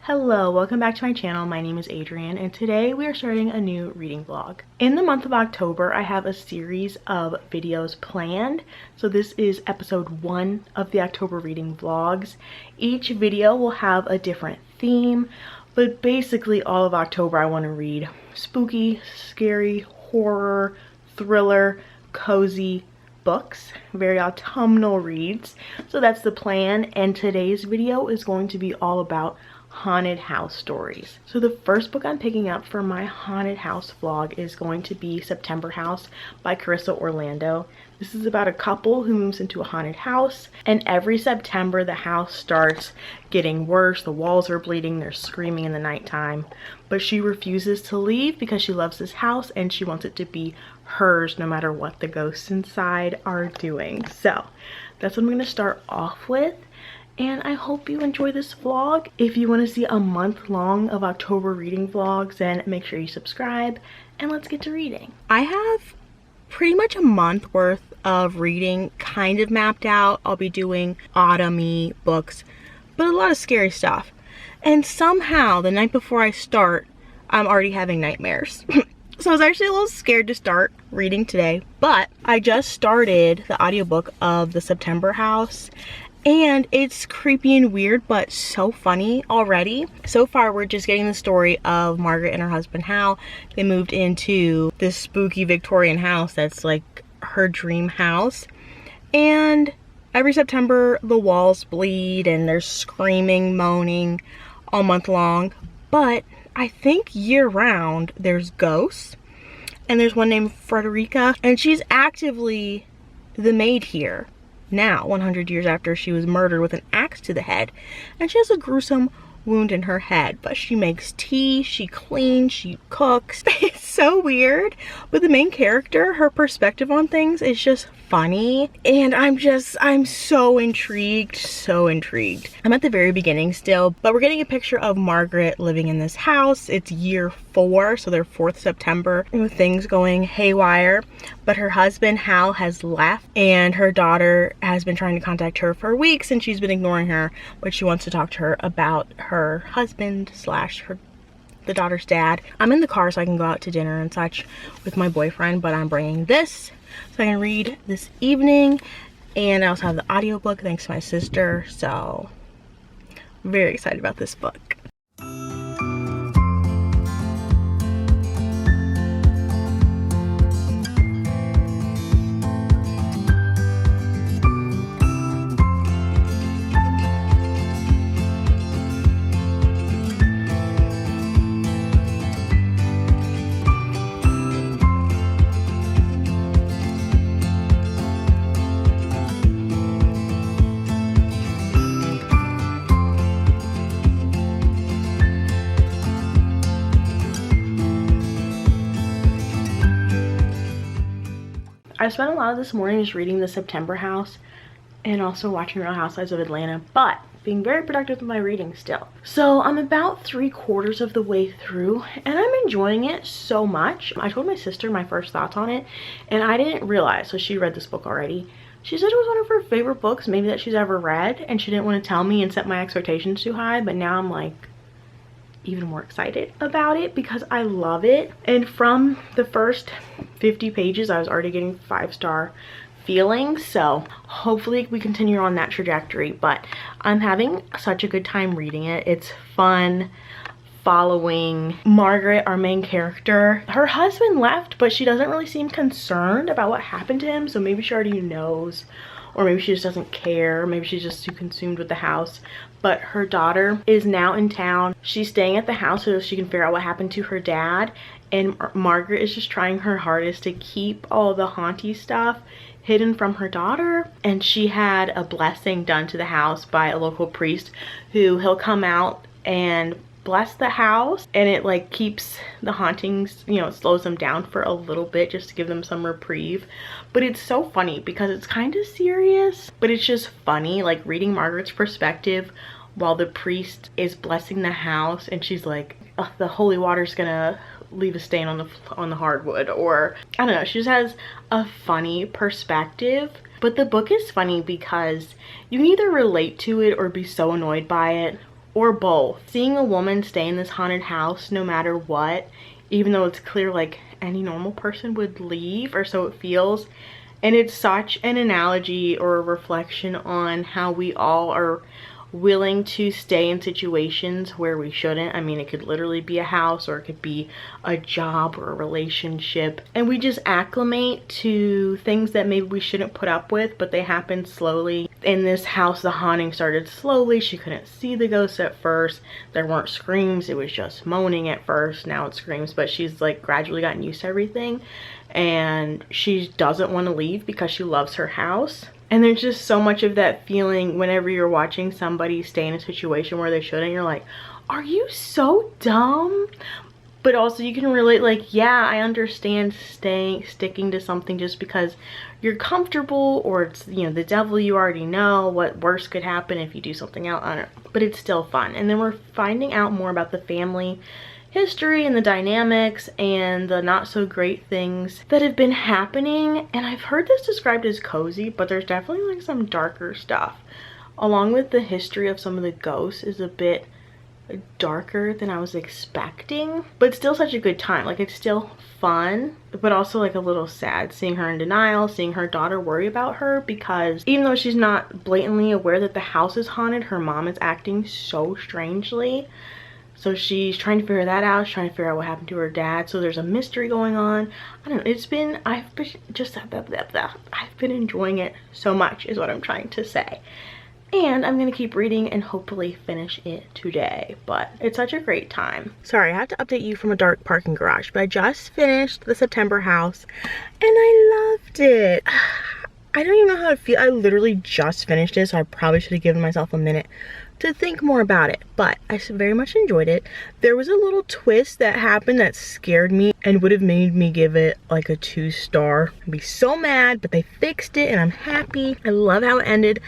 Hello, welcome back to my channel. My name is Adrienne and today we are starting a new reading vlog. In the month of October, I have a series of videos planned. So this is episode 1 of the October reading vlogs. Each video will have a different theme, but basically all of October I want to read spooky, scary, horror, thriller, cozy books, very autumnal reads. So that's the plan, and today's video is going to be all about haunted house stories. So the first book I'm picking up for my haunted house vlog is going to be September House by Carissa Orlando. This is about a couple who moves into a haunted house, and every September the house starts getting worse. The walls are bleeding, they're screaming in the nighttime, but she refuses to leave because she loves this house and she wants it to be hers no matter what the ghosts inside are doing. So that's what I'm going to start off with. And I hope you enjoy this vlog. If you want to see a month long of October reading vlogs, then make sure you subscribe and let's get to reading. I have pretty much a month worth of reading kind of mapped out. I'll be doing autumn-y books, but a lot of scary stuff. And somehow the night before I start, I'm already having nightmares. So I was actually a little scared to start reading today, but I just started the audiobook of The September House. And it's creepy and weird, but so funny already. So far, we're just getting the story of Margaret and her husband, Hal. They moved into this spooky Victorian house that's like her dream house. And every September, the walls bleed and they're screaming, moaning all month long. But I think year-round, there's ghosts. And there's one named Frederica. And she's actively the maid here now, 100 years after she was murdered with an axe to the head, and she has a gruesome wound in her head, but she makes tea, she cleans, she cooks. It's so weird, but the main character, her perspective on things is just funny, and I'm so intrigued, I'm at the very beginning still, but we're getting a picture of Margaret living in this house. It's year 4, so they're 4th September, with things going haywire, but her husband Hal has left, and her daughter has been trying to contact her for weeks, and she's been ignoring her, but she wants to talk to her about her husband slash the daughter's dad. I'm in the car so I can go out to dinner and such with my boyfriend, but I'm bringing this so I can read this evening, and I also have the audiobook thanks to my sister, so I'm very excited about this book. I spent a lot of this morning just reading The September House and also watching Real Housewives of Atlanta, but being very productive with my reading still. So I'm about 3/4 of the way through and I'm enjoying it so much. I told my sister my first thoughts on it and I didn't realize, so she read this book already. She said it was one of her favorite books maybe that she's ever read, and she didn't want to tell me and set my expectations too high, but now I'm like even more excited about it because I love it. And from the first 50 pages I was already getting 5-star feelings, so hopefully we continue on that trajectory. But I'm having such a good time reading it. It's fun following Margaret, our main character. Her husband left, but she doesn't really seem concerned about what happened to him, so maybe she already knows, or maybe she just doesn't care, maybe she's just too consumed with the house. But her daughter is now in town. She's staying at the house so she can figure out what happened to her dad, and Margaret is just trying her hardest to keep all the haunty stuff hidden from her daughter. And she had a blessing done to the house by a local priest who he'll come out and bless the house, and it like keeps the hauntings, you know, it slows them down for a little bit just to give them some reprieve. But it's so funny because it's kind of serious, but it's just funny, like reading Margaret's perspective while the priest is blessing the house and she's like, oh, the holy water's gonna leave a stain on the hardwood, or I don't know, she just has a funny perspective But the book is funny because you can either relate to it or be so annoyed by it, or both. Seeing a woman stay in this haunted house no matter what, even though it's clear like any normal person would leave, or so it feels. And it's such an analogy or a reflection on how we all are willing to stay in situations where we shouldn't. I mean, it could literally be a house, or it could be a job or a relationship, and we just acclimate to things that maybe we shouldn't put up with, but they happen slowly. In this house, the haunting started slowly. She couldn't see the ghosts at first. There weren't screams, it was just moaning at first. Now it screams, but she's like gradually gotten used to everything, and she doesn't want to leave because she loves her house. And there's just so much of that feeling whenever you're watching somebody stay in a situation where they shouldn't. You're like, are you so dumb? But also you can relate, like, yeah, I understand sticking to something just because you're comfortable, or it's, you know, the devil, you already know what worse could happen if you do something else. I don't know, but it's still fun. And then we're finding out more about the family history and the dynamics and the not so great things that have been happening. And I've heard this described as cozy, but there's definitely like some darker stuff. Along with the history of some of the ghosts is a bit darker than I was expecting, but still such a good time. Like, it's still fun, but also like a little sad seeing her in denial, seeing her daughter worry about her, because even though she's not blatantly aware that the house is haunted, her mom is acting so strangely. So she's trying to figure that out. She's trying to figure out what happened to her dad. So there's a mystery going on. I don't know. I've been enjoying it so much is what I'm trying to say. And I'm going to keep reading and hopefully finish it today. But it's such a great time. Sorry, I have to update you from a dark parking garage. But I just finished The September House and I loved it. I don't even know how to feel. I literally just finished it, so I probably should have given myself a minute to think more about it, but I very much enjoyed it. There was a little twist that happened that scared me and would have made me give it like a 2-star. I'd be so mad, but they fixed it and I'm happy. I love how it ended.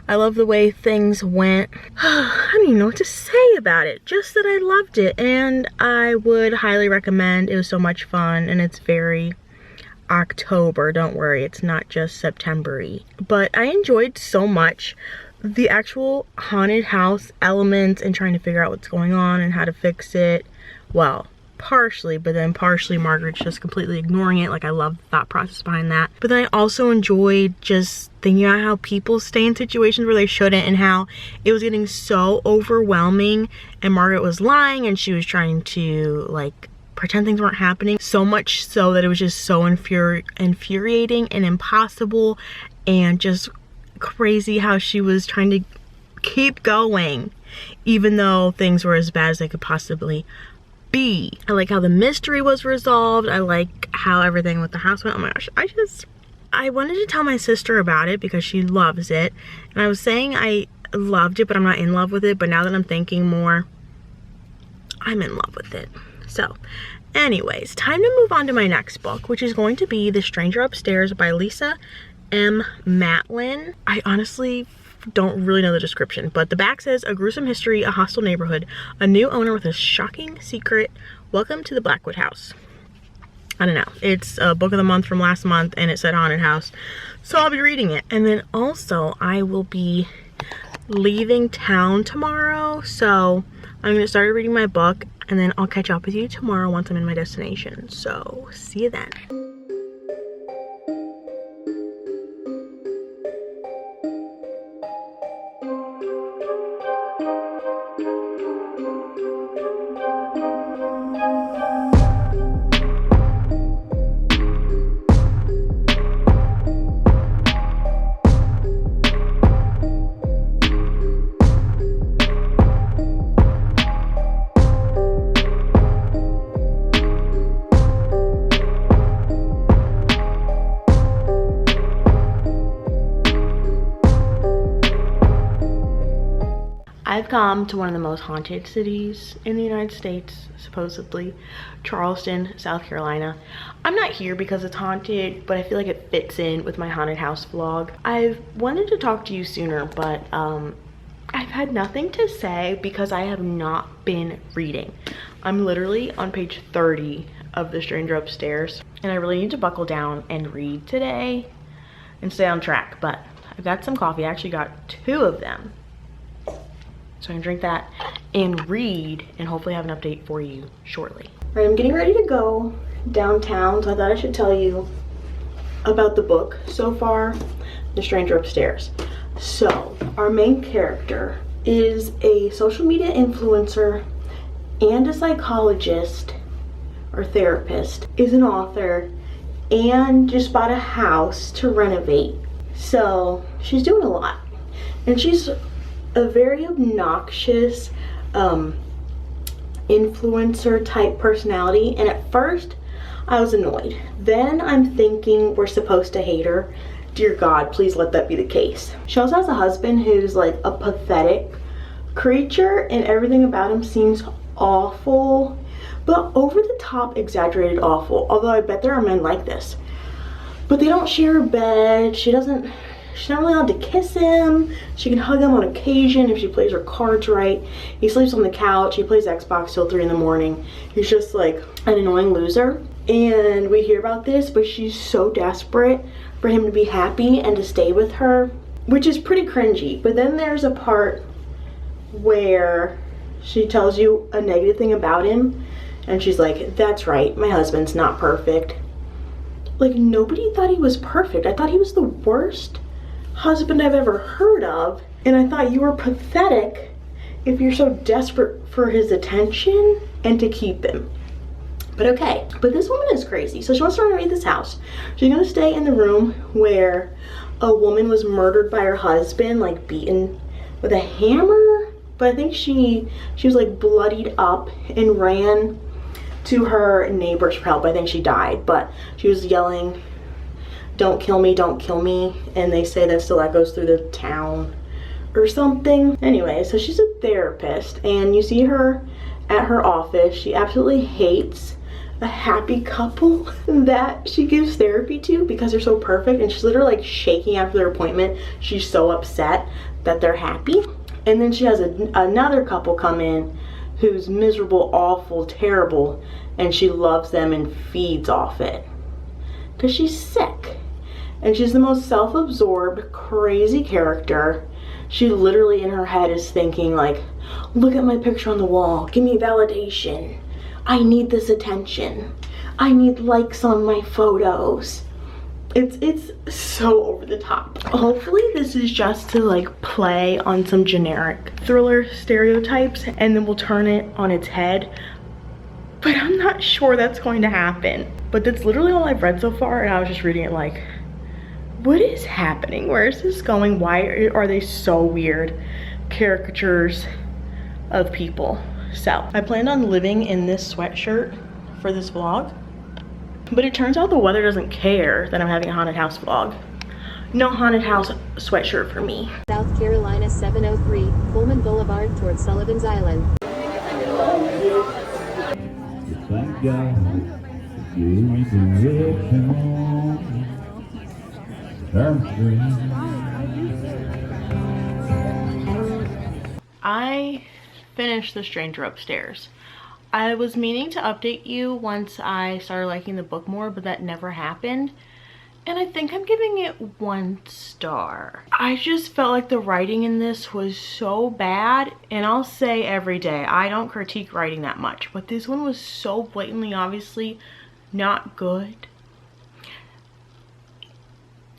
I love the way things went. I don't even know what to say about it, just that I loved it, and I would highly recommend. It was so much fun, and it's very October. Don't worry, it's not just September-y. But I enjoyed so much the actual haunted house elements and trying to figure out what's going on and how to fix it. Well, partially, but then partially Margaret's just completely ignoring it. Like, I love the thought process behind that. But then I also enjoyed just thinking about how people stay in situations where they shouldn't, and how it was getting so overwhelming and Margaret was lying and she was trying to like pretend things weren't happening, so much so that it was just so infuriating and impossible, and just crazy how she was trying to keep going even though things were as bad as they could possibly be. I like how the mystery was resolved. I like how everything with the house went. Oh my gosh, I wanted to tell my sister about it because she loves it, and I was saying I loved it but I'm not in love with it, but now that I'm thinking more, I'm in love with it. So anyways, time to move on to my next book, which is going to be The Stranger Upstairs by Lisa M. Matlin. I honestly don't really know the description, but the back says, a gruesome history, a hostile neighborhood, a new owner with a shocking secret. Welcome to the Blackwood House. I don't know. It's a book of the month from last month and it said haunted house, so I'll be reading it. And then also I will be leaving town tomorrow, so I'm gonna start reading my book and then I'll catch up with you tomorrow once I'm in my destination. So see you then. I've come to one of the most haunted cities in the United States, supposedly, Charleston, South Carolina. I'm not here because it's haunted, but I feel like it fits in with my haunted house vlog. I've wanted to talk to you sooner, but I've had nothing to say because I have not been reading. I'm literally on page 30 of The Stranger Upstairs, and I really need to buckle down and read today. and stay on track. But I got some coffee. I actually got 2 of them. So I can drink that and read and hopefully have an update for you shortly. All right, I'm getting ready to go downtown, so I thought I should tell you about the book so far, The Stranger Upstairs. So our main character is a social media influencer and a psychologist or therapist, is an author, and just bought a house to renovate. So she's doing a lot, and she's a very obnoxious influencer type personality. And at first I was annoyed. Then I'm thinking we're supposed to hate her. Dear God, please let that be the case. She also has a husband who's like a pathetic creature, and everything about him seems awful, but over the top exaggerated awful. Although I bet there are men like this. But they don't share a bed. She's not really allowed to kiss him. She can hug him on occasion if she plays her cards right. He sleeps on the couch. He plays Xbox till 3 in the morning. He's just like an annoying loser. And we hear about this, but she's so desperate for him to be happy and to stay with her, which is pretty cringy. But then there's a part where she tells you a negative thing about him, and she's like, that's right, my husband's not perfect. Like, nobody thought he was perfect. I thought he was the worst husband I've ever heard of, and I thought you were pathetic if you're so desperate for his attention and to keep him. But okay, but this woman is crazy. So she wants to renovate this house. She's gonna stay in the room where a woman was murdered by her husband, like beaten with a hammer. But I think she was like bloodied up and ran to her neighbors for help. I think she died, but she was yelling, don't kill me, don't kill me. And they say that still echoes through the town or something. Anyway, so she's a therapist, and you see her at her office. She absolutely hates a happy couple that she gives therapy to because they're so perfect, and she's literally like shaking after their appointment. She's so upset that they're happy. And then she has another couple come in who's miserable, awful, terrible, and she loves them and feeds off it because she's sick. And she's the most self-absorbed, crazy character. She literally in her head is thinking like, look at my picture on the wall, give me validation, I need this attention, I need likes on my photos. It's so over the top. Hopefully this is just to like play on some generic thriller stereotypes, and then we'll turn it on its head. But I'm not sure that's going to happen. But that's literally all I've read so far, and I was just reading it like, what is happening? Where is this going? Why are they so weird caricatures of people? So I planned on living in this sweatshirt for this vlog, but it turns out the weather doesn't care that I'm having a haunted house vlog. No haunted house sweatshirt for me. South Carolina 703, Pullman Boulevard towards Sullivan's Island. Thank God you I finished The Stranger Upstairs. I was meaning to update you once I started liking the book more, but that never happened. And I think I'm giving it 1 star. I just felt like the writing in this was so bad, and I'll say every day, I don't critique writing that much, but this one was so blatantly, obviously not good.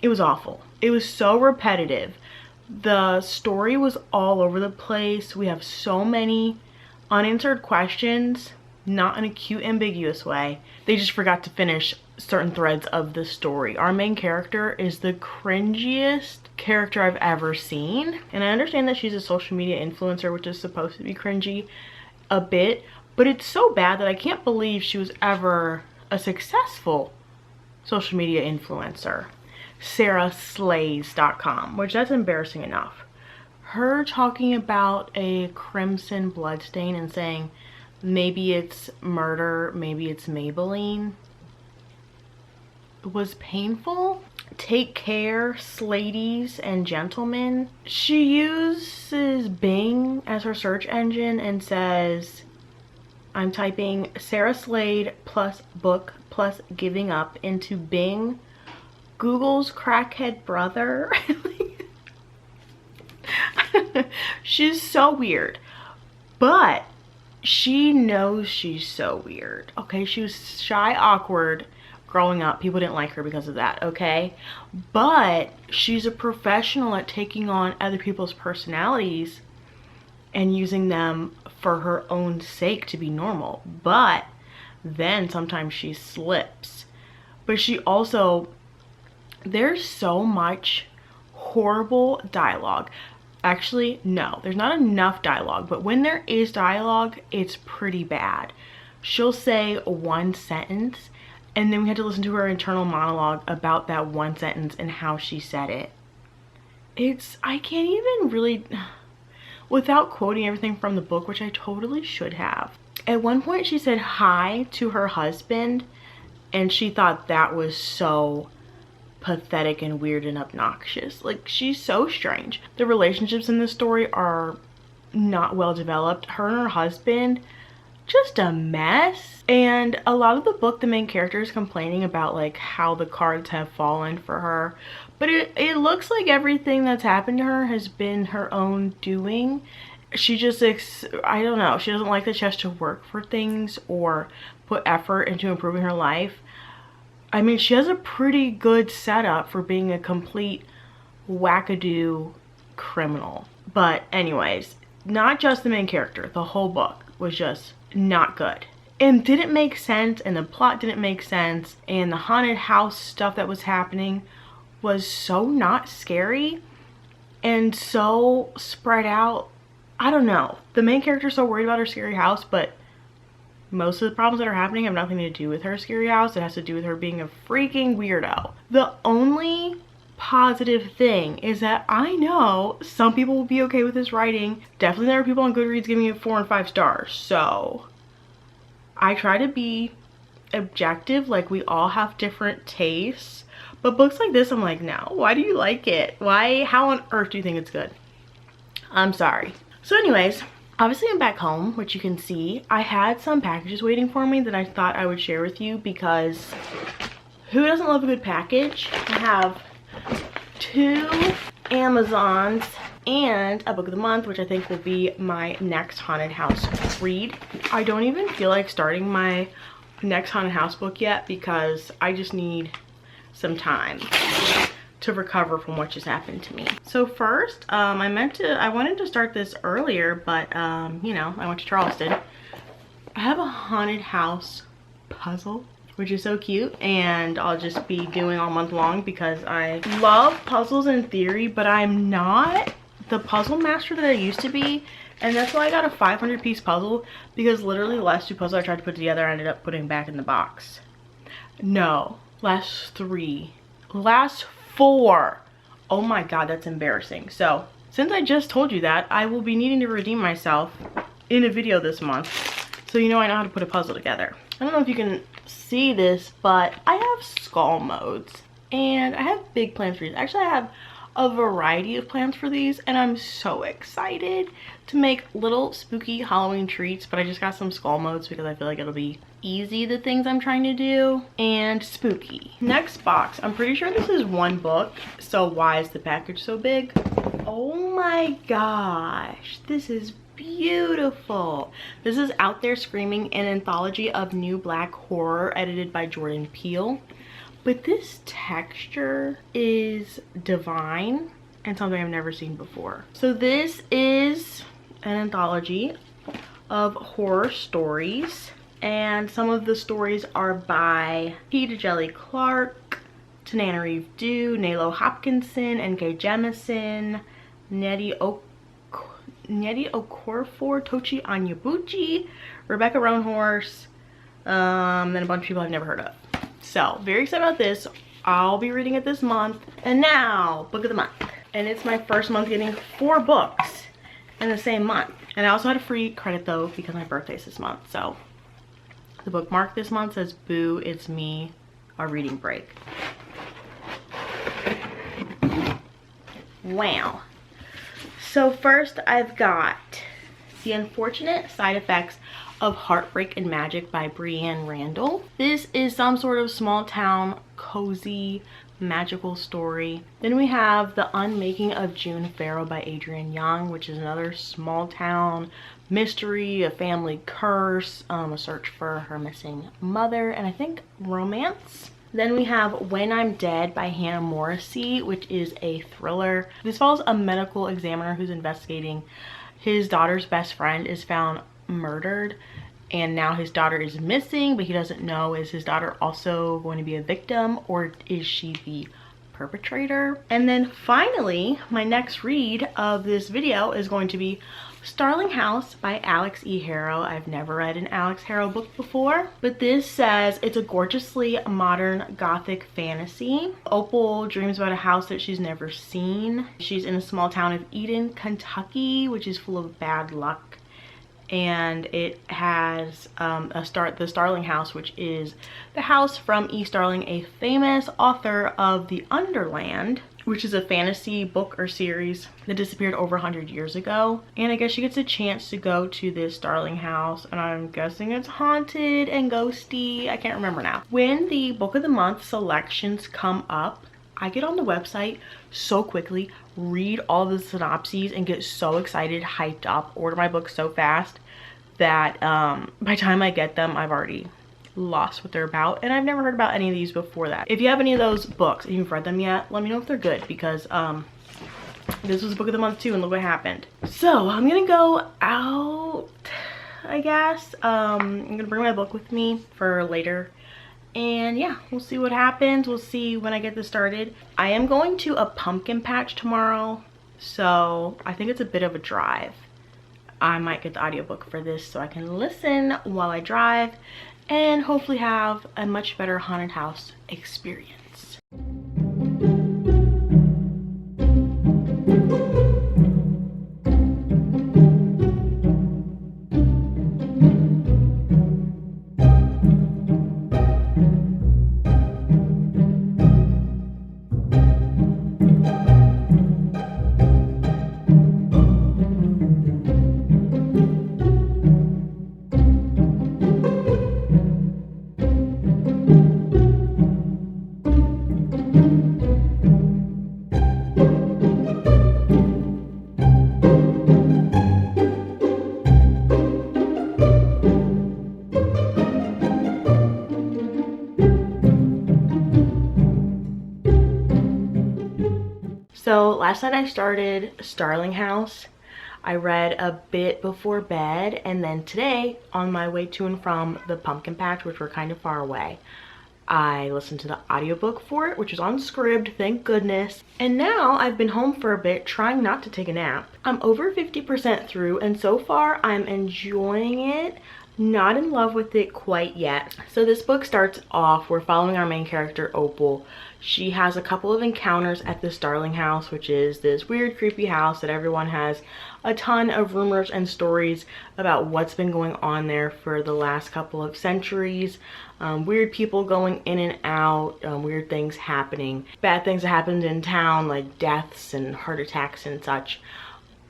It was awful. It was so repetitive. The story was all over the place. We have so many unanswered questions, not in a cute, ambiguous way. They just forgot to finish certain threads of the story. Our main character is the cringiest character I've ever seen. And I understand that she's a social media influencer, which is supposed to be cringy a bit, but it's so bad that I can't believe she was ever a successful social media influencer. SarahSlays.com, which that's embarrassing enough. Her talking about a crimson bloodstain and saying maybe it's murder, maybe it's Maybelline, was painful. Take care, ladies and gentlemen. She uses Bing as her search engine and says, I'm typing Sarah Slade plus book plus giving up into Bing Google's crackhead brother. She's so weird, but she knows she's so weird. Okay, she was shy, awkward growing up. People didn't like her because of that, okay? But she's a professional at taking on other people's personalities and using them for her own sake to be normal. But then sometimes she slips. But she also, there's so much horrible dialogue. Actually, no, there's not enough dialogue, but when there is dialogue, it's pretty bad. She'll say one sentence and then we had to listen to her internal monologue about that one sentence and how she said it. I can't even really, without quoting everything from the book, which I totally should have. At one point she said hi to her husband and she thought that was so pathetic and weird and obnoxious. Like, she's so strange. The relationships in this story are not well developed. Her and her husband, just a mess. And a lot of the book, the main character is complaining about like how the cards have fallen for her, but it looks like everything that's happened to her has been her own doing. She just, I don't know, she doesn't like that she has to work for things or put effort into improving her life. I mean, she has a pretty good setup for being a complete wackadoo criminal. But anyways, not just the main character, the whole book was just not good and didn't make sense, and the plot didn't make sense, and the haunted house stuff that was happening was so not scary and so spread out. I don't know, the main character's so worried about her scary house, but most of the problems that are happening have nothing to do with her scary house. It has to do with her being a freaking weirdo. The only positive thing is that I know some people will be okay with this writing. Definitely there are people on Goodreads giving it 4 and 5 stars. So I try to be objective, like we all have different tastes. But books like this, I'm like, no, why do you like it? Why, how on earth do you think it's good? I'm sorry. So anyways, obviously I'm back home, which you can see. I had some packages waiting for me that I thought I would share with you because who doesn't love a good package? I have 2 Amazons and a book of the month, which I think will be my next haunted house read. I don't even feel like starting my next haunted house book yet because I just need some time to recover from what just happened to me. So first, I wanted to start this earlier, but you know, I went to Charleston. I have a haunted house puzzle, which is so cute, and I'll just be doing all month long because I love puzzles in theory, but I'm not the puzzle master that I used to be, and that's why I got a 500 piece puzzle, because literally the last 2 puzzles I tried to put together I ended up putting back in the box. No, last 3. Last 4. Oh my god, that's embarrassing. So since I just told you that, I will be needing to redeem myself in a video this month, so you know I know how to put a puzzle together. I don't know if you can see this, but I have skull modes and I have big plans for these. Actually, I have a variety of plans for these and I'm so excited to make little spooky Halloween treats, but I just got some skull modes because I feel like it'll be easy, the things I'm trying to do, and spooky. Next box, I'm pretty sure this is 1 book, so why is the package so big? Oh my gosh, this is beautiful. This is Out There Screaming, an anthology of new black horror edited by Jordan Peele. But this texture is divine and something I've never seen before. So this is an anthology of horror stories, and some of the stories are by P. Djeli Clark, Tananarive Due, Nalo Hopkinson, N.K. Jemisin, Nnedi Okorafor, Tochi Onyebuchi, Rebecca Roanhorse, then a bunch of people I've never heard of. So very excited about this. I'll be reading it this month. And now, book of the month. And it's my first month getting 4 books in the same month. And I also had a free credit though because my birthday's this month. So the bookmark this month says, "Boo, it's me, a reading break." Wow. So first I've got The Unfortunate Side Effects of Heartbreak and Magic by Brianne Randall. This is some sort of small town, cozy magical story. Then we have The Unmaking of June Farrow by Adrienne Young, which is another small town mystery, a family curse, a search for her missing mother, and I think romance. Then we have When I'm Dead by Hannah Morrissey, which is a thriller. This follows a medical examiner who's investigating his daughter's best friend is found murdered, and now his daughter is missing, but he doesn't know, is his daughter also going to be a victim, or is she the perpetrator? And then finally, my next read of this video is going to be Starling House by Alex E. Harrow. I've never read an Alex Harrow book before, but this says it's a gorgeously modern gothic fantasy. Opal dreams about a house that she's never seen. She's in a small town of Eden, Kentucky, which is full of bad luck. And it has the Starling House, which is the house from E. Starling, a famous author of The Underland, which is a fantasy book or series that disappeared over 100 years ago. And I guess she gets a chance to go to this Starling house, and I'm guessing it's haunted and ghosty. I can't remember now. When the book of the month selections come up, I get on the website so quickly, read all the synopses, and get so excited, hyped up, order my books so fast that by the time I get them, I've already lost what they're about, and I've never heard about any of these before that. If you have any of those books and you've read them yet, let me know if they're good, because this was book of the month too, and look what happened. So I'm gonna go out, I guess. I'm gonna bring my book with me for later, and yeah, we'll see what happens. We'll see when I get this started. I am going to a pumpkin patch tomorrow, so I think it's a bit of a drive. I might get the audiobook for this so I can listen while I drive and hopefully have a much better haunted house experience. So last night I started Starling House. I read a bit before bed, and then today on my way to and from the pumpkin patch, which were kind of far away, I listened to the audiobook for it, which is on Scribd, thank goodness. And now I've been home for a bit trying not to take a nap. I'm over 50% through, and so far I'm enjoying it. Not in love with it quite yet. So this book starts off, we're following our main character Opal. She has a couple of encounters at the Starling House, which is this weird, creepy house that everyone has a ton of rumors and stories about what's been going on there for the last couple of centuries. Weird people going in and out, weird things happening, bad things that happened in town, like deaths and heart attacks and such.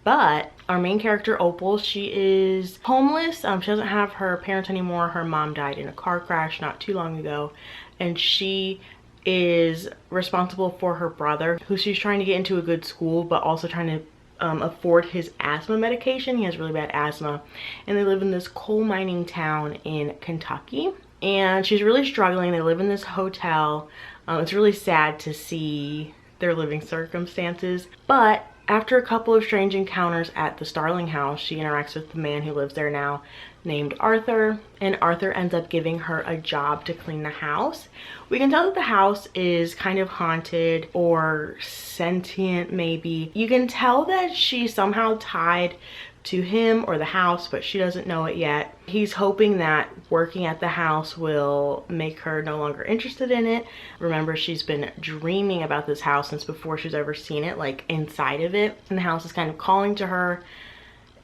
But our main character, Opal, she is homeless. She doesn't have her parents anymore. Her mom died in a car crash not too long ago. And she is responsible for her brother, who she's trying to get into a good school, but also trying to afford his asthma medication. He has really bad asthma. And they live in this coal mining town in Kentucky. And she's really struggling. They live in this hotel. It's really sad to see their living circumstances. But after a couple of strange encounters at the Starling House, she interacts with the man who lives there now named Arthur, and Arthur ends up giving her a job to clean the house. We can tell that the house is kind of haunted or sentient, maybe. You can tell that she's somehow tied to him or the house, but she doesn't know it yet. He's hoping that working at the house will make her no longer interested in it. Remember, she's been dreaming about this house since before she's ever seen it, like inside of it, and the house is kind of calling to her.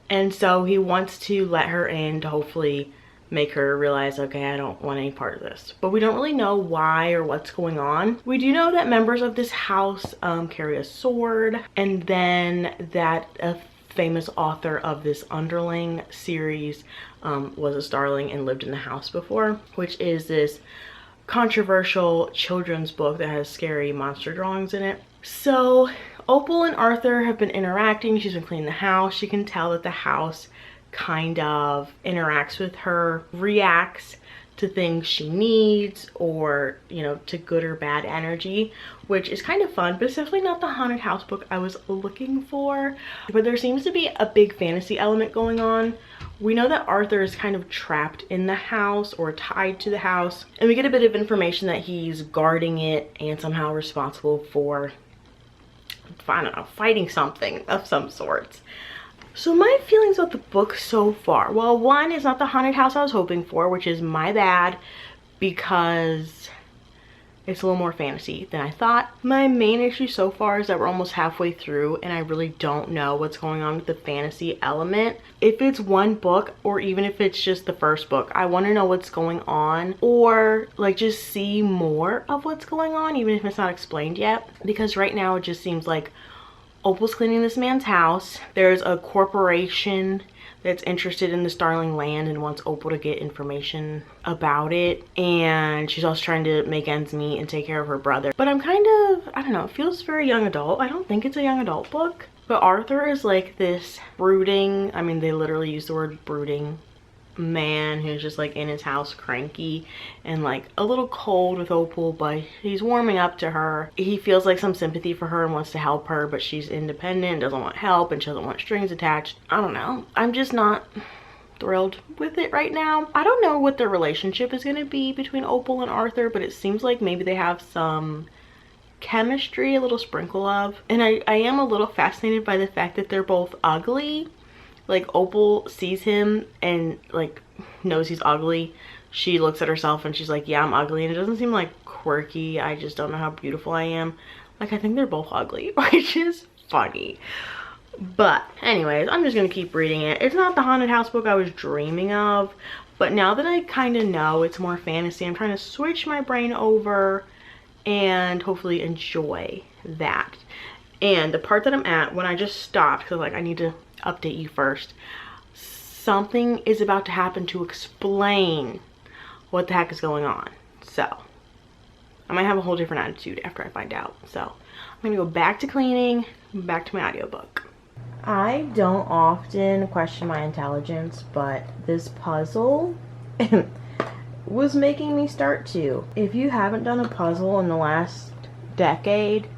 And so he wants to let her in to hopefully make her realize, okay, I don't want any part of this. But we don't really know why or what's going on. We do know that members of this house carry a sword, and then that a famous author of this Underling series was a Starling and lived in the house before, which is this controversial children's book that has scary monster drawings in it. So Opal and Arthur have been interacting. She's been cleaning the house. She can tell that the house kind of interacts with her, reacts to things she needs, or, you know, to good or bad energy, which is kind of fun, but it's definitely not the haunted house book I was looking for. But there seems to be a big fantasy element going on. We know that Arthur is kind of trapped in the house or tied to the house, and we get a bit of information that he's guarding it and somehow responsible for, I don't know, fighting something of some sorts. So my feelings about the book so far, well, one is not the haunted house I was hoping for, which is my bad because it's a little more fantasy than I thought. My main issue so far is that we're almost halfway through and I really don't know what's going on with the fantasy element. If it's one book, or even if it's just the first book, I want to know what's going on, or like just see more of what's going on, even if it's not explained yet, because right now it just seems like Opal's cleaning this man's house. There's a corporation that's interested in the Starling land and wants Opal to get information about it. And she's also trying to make ends meet and take care of her brother. But I'm kind of, I don't know, it feels very young adult. I don't think it's a young adult book. But Arthur is like this brooding, I mean, they literally use the word brooding, man who's just like in his house cranky and like a little cold with Opal, but he's warming up to her. He feels like some sympathy for her and wants to help her, but she's independent, doesn't want help, and she doesn't want strings attached. I don't know, I'm just not thrilled with it right now. I don't know what their relationship is going to be between Opal and Arthur, but it seems like maybe they have some chemistry, a little sprinkle of, and I am a little fascinated by the fact that they're both ugly. Like Opal sees him and like knows he's ugly. She looks at herself and she's like, yeah, I'm ugly. And it doesn't seem like quirky. I just don't know how beautiful I am. Like, I think they're both ugly, which is funny. But anyways, I'm just gonna keep reading it. It's not the haunted house book I was dreaming of, but now that I kind of know it's more fantasy, I'm trying to switch my brain over and hopefully enjoy that. And the part that I'm at, when I just stopped, because like I need to update you first, something is about to happen to explain what the heck is going on. So I might have a whole different attitude after I find out. So I'm gonna go back to cleaning, back to my audiobook. I don't often question my intelligence, but this puzzle was making me start to. If you haven't done a puzzle in the last decade,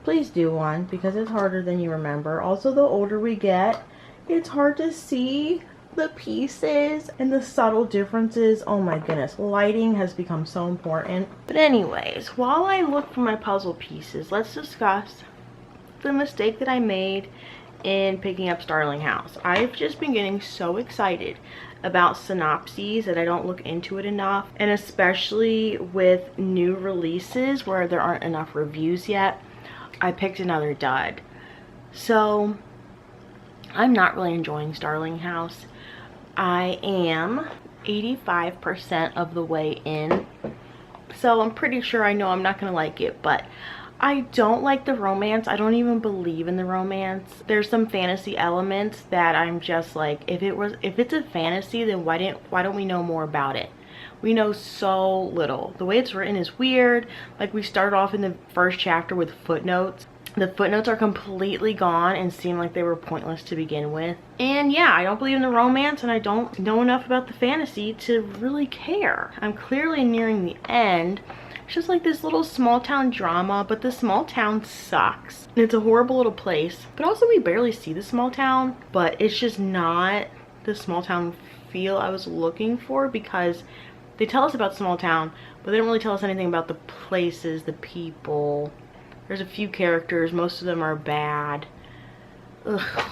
please do one, because it's harder than you remember. Also, the older we get, it's hard to see the pieces and the subtle differences. Oh my goodness, lighting has become so important. But anyways, while I look for my puzzle pieces, let's discuss the mistake that I made in picking up Starling House. I've just been getting so excited about synopses that I don't look into it enough, and especially with new releases where there aren't enough reviews yet, I picked another dud. So I'm not really enjoying Starling House. I am 85% of the way in, so I'm pretty sure I know I'm not gonna like it, but I don't like the romance. I don't even believe in the romance. There's some fantasy elements that I'm just like, if it's a fantasy, then why don't we know more about it? We know so little. The way it's written is weird. Like, we start off in the first chapter with footnotes. The footnotes are completely gone and seem like they were pointless to begin with. And yeah, I don't believe in the romance, and I don't know enough about the fantasy to really care. I'm clearly nearing the end. It's just like this little small town drama, but the small town sucks. It's a horrible little place, but also we barely see the small town, but it's just not the small town feel I was looking for, because they tell us about small town, but they don't really tell us anything about the places, the people. There's a few characters, most of them are bad. Ugh.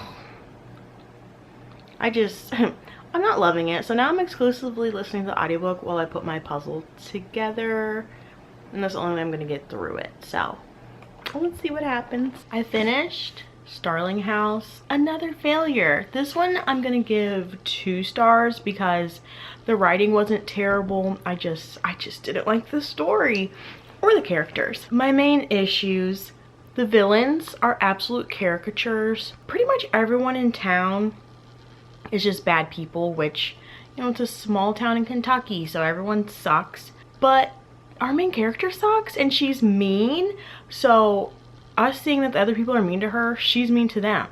I'm not loving it. So now I'm exclusively listening to the audiobook while I put my puzzle together. And that's the only way I'm gonna get through it. So let's see what happens. I finished Starling House. Another failure. This one I'm gonna give 2 stars because the writing wasn't terrible. I just didn't like the story or the characters. My main issues: the villains are absolute caricatures. Pretty much everyone in town is just bad people, which, you know, it's a small town in Kentucky, so everyone sucks. But our main character sucks and she's mean. So us seeing that the other people are mean to her, she's mean to them.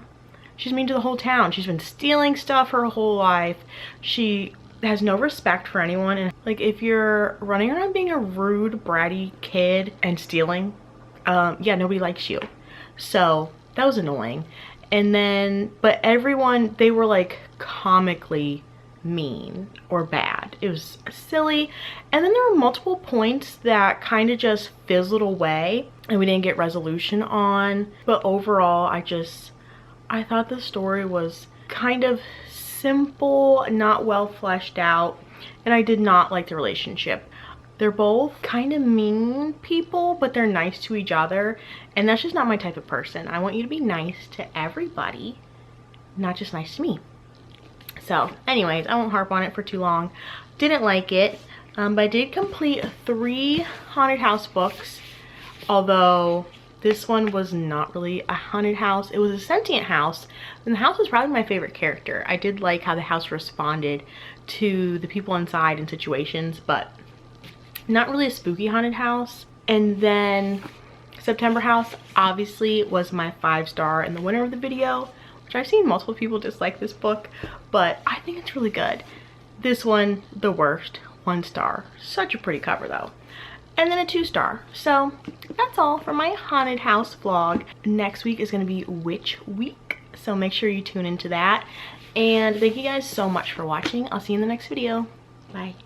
She's mean to the whole town. She's been stealing stuff her whole life. She has no respect for anyone. And like, if you're running around being a rude, bratty kid and stealing, yeah, nobody likes you. So that was annoying. And then, but everyone, they were like comically mean or bad. It was silly. And then there were multiple points that kind of just fizzled away and we didn't get resolution on. But overall, I thought the story was kind of simple, not well fleshed out, and I did not like the relationship. They're both kind of mean people, but they're nice to each other, and that's just not my type of person. I want you to be nice to everybody, not just nice to me. So anyways, I won't harp on it for too long. Didn't like it, but I did complete 3 haunted house books, although this one was not really a haunted house. It was a sentient house, and the house was probably my favorite character. I did like how the house responded to the people inside in situations, but not really a spooky haunted house. And then September House obviously was my 5-star and the winner of the video, which I've seen multiple people dislike this book, but I think it's really good. This one, the worst, 1 star. Such a pretty cover though. And then a 2-star. So that's all for my haunted house vlog. Next week is going to be Witch Week, so make sure you tune into that. And thank you guys so much for watching. I'll see you in the next video. Bye.